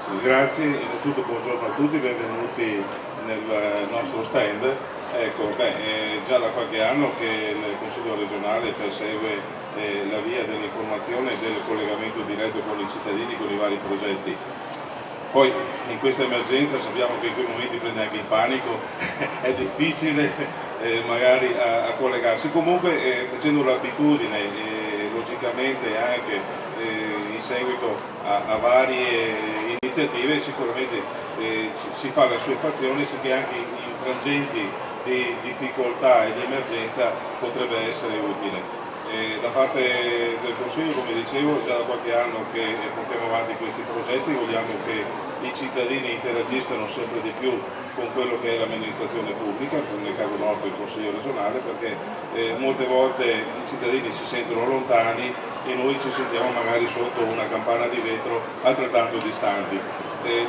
Sì, grazie, innanzitutto buongiorno a tutti, benvenuti nel nostro stand. Ecco, è già da qualche anno che il Consiglio regionale persegue la via dell'informazione e del collegamento diretto con i cittadini, con i vari progetti. Poi in questa emergenza sappiamo che in quei momenti prende anche il panico, è difficile magari a collegarsi, comunque facendo l'abitudine logicamente anche in seguito a varie iniziative sicuramente si fa la sua fazione, sicché anche in frangenti di difficoltà e di emergenza potrebbe essere utile. Da parte del Consiglio, come dicevo, già da qualche anno che portiamo avanti questi progetti, vogliamo che i cittadini interagiscano sempre di più con quello che è l'amministrazione pubblica, nel caso nostro il Consiglio regionale, perché molte volte i cittadini si sentono lontani e noi ci sentiamo magari sotto una campana di vetro altrettanto distanti.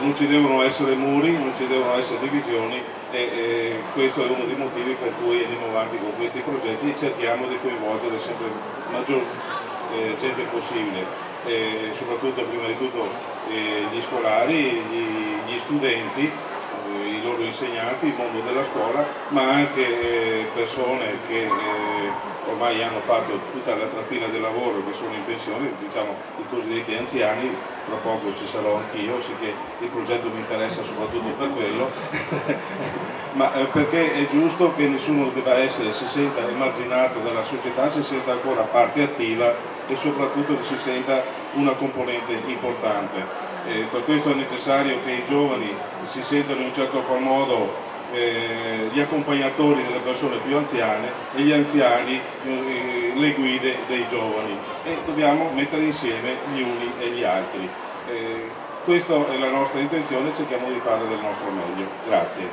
Non ci devono essere muri, non ci devono essere divisioni e questo è uno dei motivi per cui andiamo avanti con questi progetti e cerchiamo di coinvolgere sempre maggior gente possibile, soprattutto prima di tutto gli scolari, gli studenti, i loro insegnanti, il mondo della scuola, ma anche persone che ormai hanno fatto tutta la trafila del lavoro, che sono in pensione, diciamo i cosiddetti anziani. Tra poco ci sarò anch'io, sicché il progetto mi interessa soprattutto per quello, ma perché è giusto che nessuno si senta emarginato dalla società, si senta ancora parte attiva e soprattutto che si senta una componente importante. Per questo è necessario che i giovani si sentano in un certo qual modo gli accompagnatori delle persone più anziane e gli anziani le guide dei giovani, e dobbiamo mettere insieme gli uni e gli altri. Questa è la nostra intenzione, cerchiamo di fare del nostro meglio. Grazie.